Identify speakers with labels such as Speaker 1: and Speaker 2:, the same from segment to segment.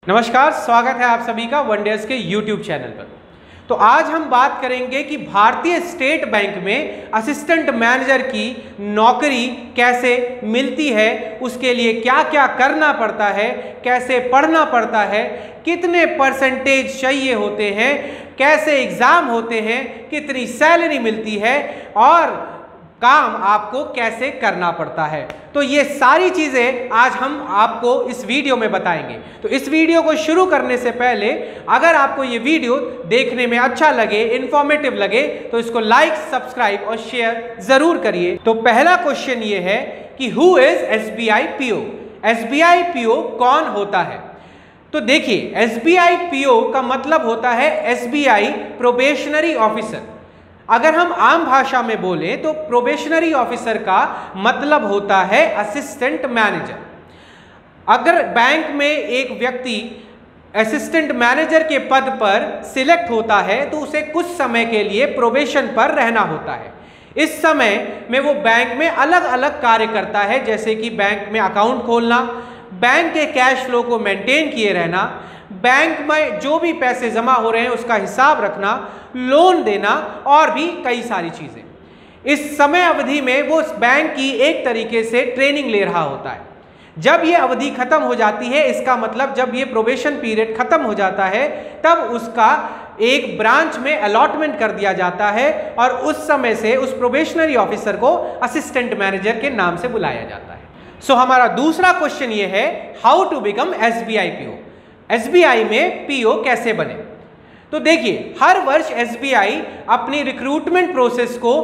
Speaker 1: नमस्कार, स्वागत है आप सभी का वनडेज के YouTube चैनल पर। तो आज हम बात करेंगे कि भारतीय स्टेट बैंक में असिस्टेंट मैनेजर की नौकरी कैसे मिलती है, उसके लिए क्या क्या करना पड़ता है, कैसे पढ़ना पड़ता है, कितने परसेंटेज चाहिए होते हैं, कैसे एग्ज़ाम होते हैं, कितनी सैलरी मिलती है और काम आपको कैसे करना पड़ता है। तो ये सारी चीज़ें आज हम आपको इस वीडियो में बताएंगे। तो इस वीडियो को शुरू करने से पहले अगर आपको ये वीडियो देखने में अच्छा लगे, इंफॉर्मेटिव लगे, तो इसको लाइक, सब्सक्राइब और शेयर ज़रूर करिए। तो पहला क्वेश्चन ये है कि who is SBI PO? SBI PO कौन होता है? तो देखिए, SBI PO का मतलब होता है SBI प्रोबेशनरी ऑफिसर। अगर हम आम भाषा में बोलें तो प्रोबेशनरी ऑफिसर का मतलब होता है असिस्टेंट मैनेजर। अगर बैंक में एक व्यक्ति असिस्टेंट मैनेजर के पद पर सिलेक्ट होता है तो उसे कुछ समय के लिए प्रोबेशन पर रहना होता है। इस समय में वो बैंक में अलग अलग कार्य करता है, जैसे कि बैंक में अकाउंट खोलना, बैंक के कैश फ्लो को मेंटेन किए रहना, बैंक में जो भी पैसे जमा हो रहे हैं उसका हिसाब रखना, लोन देना और भी कई सारी चीज़ें। इस समय अवधि में वो उस बैंक की एक तरीके से ट्रेनिंग ले रहा होता है। जब ये अवधि खत्म हो जाती है, इसका मतलब जब ये प्रोबेशन पीरियड खत्म हो जाता है, तब उसका एक ब्रांच में अलॉटमेंट कर दिया जाता है और उस समय से उस प्रोबेशनरी ऑफिसर को असिस्टेंट मैनेजर के नाम से बुलाया जाता है। सो हमारा दूसरा क्वेश्चन ये है, how to become SBI PO? SBI में PO कैसे बने? तो देखिए, हर वर्ष SBI अपनी रिक्रूटमेंट प्रोसेस को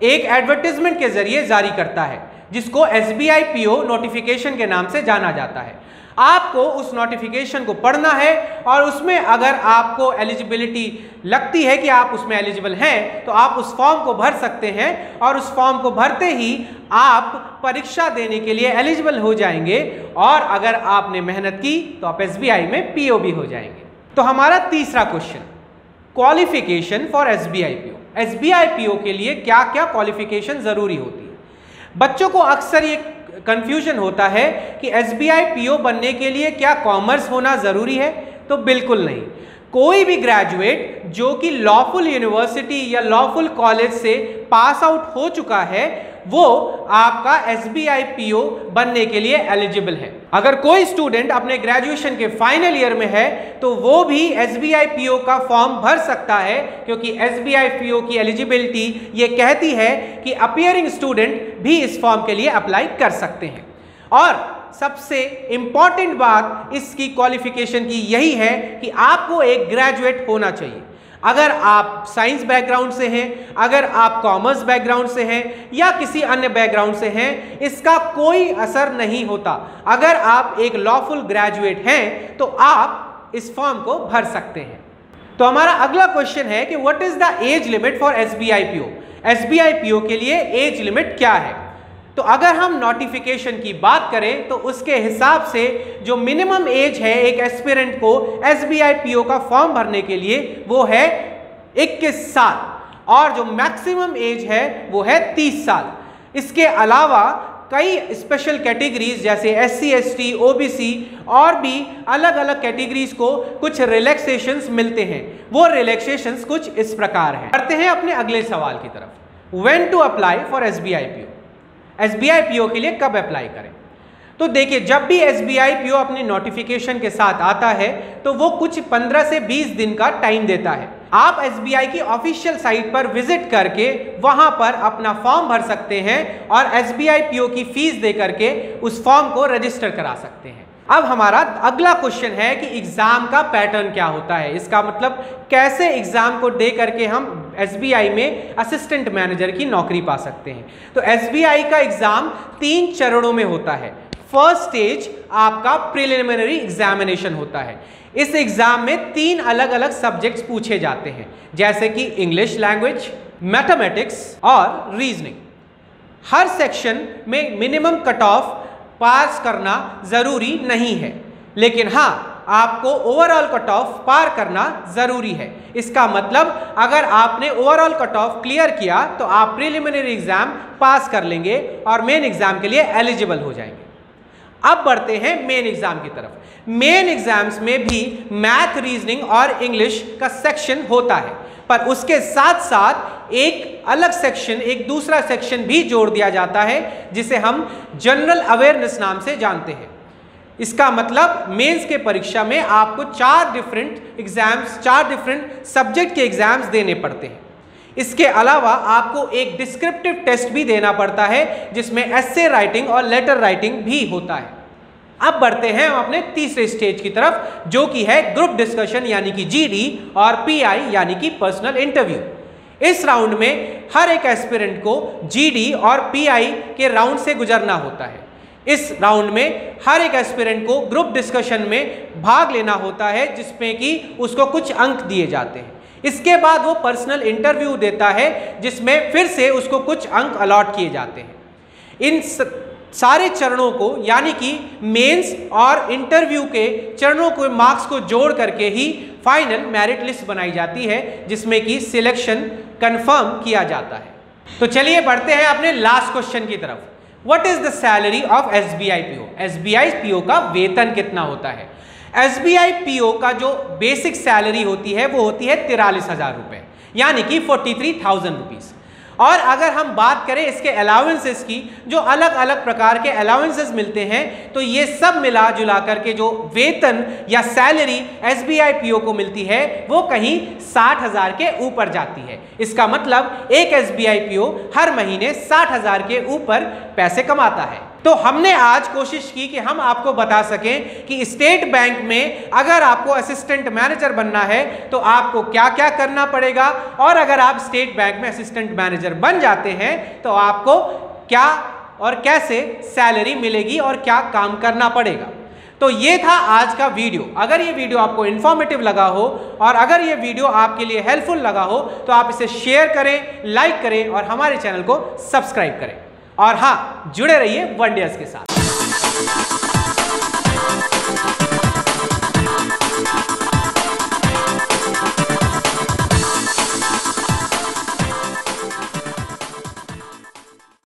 Speaker 1: एक एडवर्टाइजमेंट के जरिए जारी करता है, जिसको SBI PO नोटिफिकेशन के नाम से जाना जाता है। आपको उस नोटिफिकेशन को पढ़ना है और उसमें अगर आपको एलिजिबिलिटी लगती है कि आप उसमें एलिजिबल हैं, तो आप उस फॉर्म को भर सकते हैं और उस फॉर्म को भरते ही आप परीक्षा देने के लिए एलिजिबल हो जाएंगे और अगर आपने मेहनत की तो आप SBI में PO भी हो जाएंगे। तो हमारा तीसरा question, qualification for SBI PO। SBI PO के लिए क्या क्या क्वालिफिकेशन ज़रूरी होती है? बच्चों को अक्सर ये कंफ्यूजन होता है कि SBI PO बनने के लिए क्या कॉमर्स होना ज़रूरी है? तो बिल्कुल नहीं। कोई भी ग्रेजुएट जो कि लॉफुल यूनिवर्सिटी या लॉफुल कॉलेज से पास आउट हो चुका है, वो आपका SBI PO बनने के लिए एलिजिबल है। अगर कोई स्टूडेंट अपने ग्रेजुएशन के फाइनल ईयर में है तो वो भी SBI PO का फॉर्म भर सकता है, क्योंकि SBI PO की एलिजिबिलिटी ये कहती है कि अपीयरिंग स्टूडेंट भी इस फॉर्म के लिए अप्लाई कर सकते हैं। और सबसे इंपॉर्टेंट बात इसकी क्वालिफिकेशन की यही है कि आपको एक ग्रेजुएट होना चाहिए। अगर आप साइंस बैकग्राउंड से हैं, अगर आप कॉमर्स बैकग्राउंड से हैं या किसी अन्य बैकग्राउंड से हैं, इसका कोई असर नहीं होता। अगर आप एक लॉफुल ग्रेजुएट हैं तो आप इस फॉर्म को भर सकते हैं। तो हमारा अगला क्वेश्चन है कि what is the age limit for SBI PO? SBI PO के लिए एज लिमिट क्या है? तो अगर हम नोटिफिकेशन की बात करें तो उसके हिसाब से जो मिनिमम एज है एक एस्पिरेंट को SBI PO का फॉर्म भरने के लिए वो है 21 साल और जो मैक्सिमम एज है वो है 30 साल। इसके अलावा कई स्पेशल कैटेगरीज जैसे SC ST OBC और भी अलग अलग कैटेगरीज को कुछ रिलैक्सेशंस मिलते हैं। वो रिलैक्सेशंस कुछ इस प्रकार हैं। बढ़ते हैं अपने अगले सवाल की तरफ, when to apply for SBI PO? SBI PO के लिए कब अप्लाई करें? तो देखिए, जब भी SBI PO अपनी नोटिफिकेशन के साथ आता है तो वो कुछ 15 से 20 दिन का टाइम देता है। आप SBI की ऑफिशियल साइट पर विजिट करके वहां पर अपना फॉर्म भर सकते हैं और SBI PO की फीस दे करके उस फॉर्म को रजिस्टर करा सकते हैं। अब हमारा अगला क्वेश्चन है कि एग्जाम का पैटर्न क्या होता है, इसका मतलब कैसे एग्जाम को दे करके हम SBI में असिस्टेंट मैनेजर की नौकरी पा सकते हैं। तो SBI का एग्जाम 3 चरणों में होता है। फर्स्ट स्टेज आपका प्रिलिमिनरी एग्जामिनेशन होता है। इस एग्जाम में 3 अलग अलग सब्जेक्ट्स पूछे जाते हैं, जैसे कि इंग्लिश लैंग्वेज, मैथमेटिक्स और रीजनिंग। हर सेक्शन में मिनिमम कट ऑफ पास करना जरूरी नहीं है, लेकिन हाँ, आपको ओवरऑल कट ऑफ पार करना जरूरी है। इसका मतलब अगर आपने ओवरऑल कट ऑफ क्लियर किया तो आप प्रिलिमिनरी एग्जाम पास कर लेंगे और मेन एग्जाम के लिए एलिजिबल हो जाएंगे। अब बढ़ते हैं मेन एग्जाम की तरफ। मेन एग्जाम्स में भी मैथ, रीजनिंग और इंग्लिश का सेक्शन होता है, पर उसके साथ साथ एक अलग सेक्शन, एक दूसरा सेक्शन भी जोड़ दिया जाता है जिसे हम जनरल अवेयरनेस नाम से जानते हैं। इसका मतलब मेंस के परीक्षा में आपको 4 डिफरेंट एग्जाम्स, 4 डिफरेंट सब्जेक्ट के एग्जाम्स देने पड़ते हैं। इसके अलावा आपको एक डिस्क्रिप्टिव टेस्ट भी देना पड़ता है जिसमें एस्से राइटिंग और लेटर राइटिंग भी होता है। अब बढ़ते हैं हम अपने तीसरे स्टेज की तरफ, जो कि है ग्रुप डिस्कशन यानी कि जीडी और पीआई यानी कि पर्सनल इंटरव्यू। इस राउंड में हर एक एस्पिरेंट को जीडी और पीआई के राउंड से गुजरना होता है। इस राउंड में हर एक एस्पिरेंट को ग्रुप डिस्कशन में भाग लेना होता है जिसमें कि उसको कुछ अंक दिए जाते हैं। इसके बाद वो पर्सनल इंटरव्यू देता है जिसमें फिर से उसको कुछ अंक अलॉट किए जाते हैं। इन सारे चरणों को यानी कि मेंस और इंटरव्यू के चरणों के मार्क्स को जोड़ करके ही फाइनल मेरिट लिस्ट बनाई जाती है जिसमें कि सिलेक्शन कंफर्म किया जाता है। तो चलिए बढ़ते हैं अपने लास्ट क्वेश्चन की तरफ। What is the salary of SBI PO? SBI PO का वेतन कितना होता है? एसबीआई पीओ का जो बेसिक सैलरी होती है वो होती है 43,000 रुपए यानी कि 43,000 रुपीज। और अगर हम बात करें इसके अलाउंसेस की, जो अलग अलग प्रकार के अलाउंसेस मिलते हैं, तो ये सब मिला जुला करके जो वेतन या सैलरी एसबीआई पीओ को मिलती है वो कहीं 60,000 के ऊपर जाती है। इसका मतलब एक एसबीआई पीओ हर महीने 60,000 के ऊपर पैसे कमाता है। तो हमने आज कोशिश की कि हम आपको बता सकें कि स्टेट बैंक में अगर आपको असिस्टेंट मैनेजर बनना है तो आपको क्या क्या करना पड़ेगा, और अगर आप स्टेट बैंक में असिस्टेंट मैनेजर बन जाते हैं तो आपको क्या और कैसे सैलरी मिलेगी और क्या काम करना पड़ेगा। तो ये था आज का वीडियो। अगर ये वीडियो आपको इन्फॉर्मेटिव लगा हो और अगर ये वीडियो आपके लिए हेल्पफुल लगा हो तो आप इसे शेयर करें, लाइक करें और हमारे चैनल को सब्सक्राइब करें। और हाँ, जुड़े रहिए वनडेयर्स के साथ।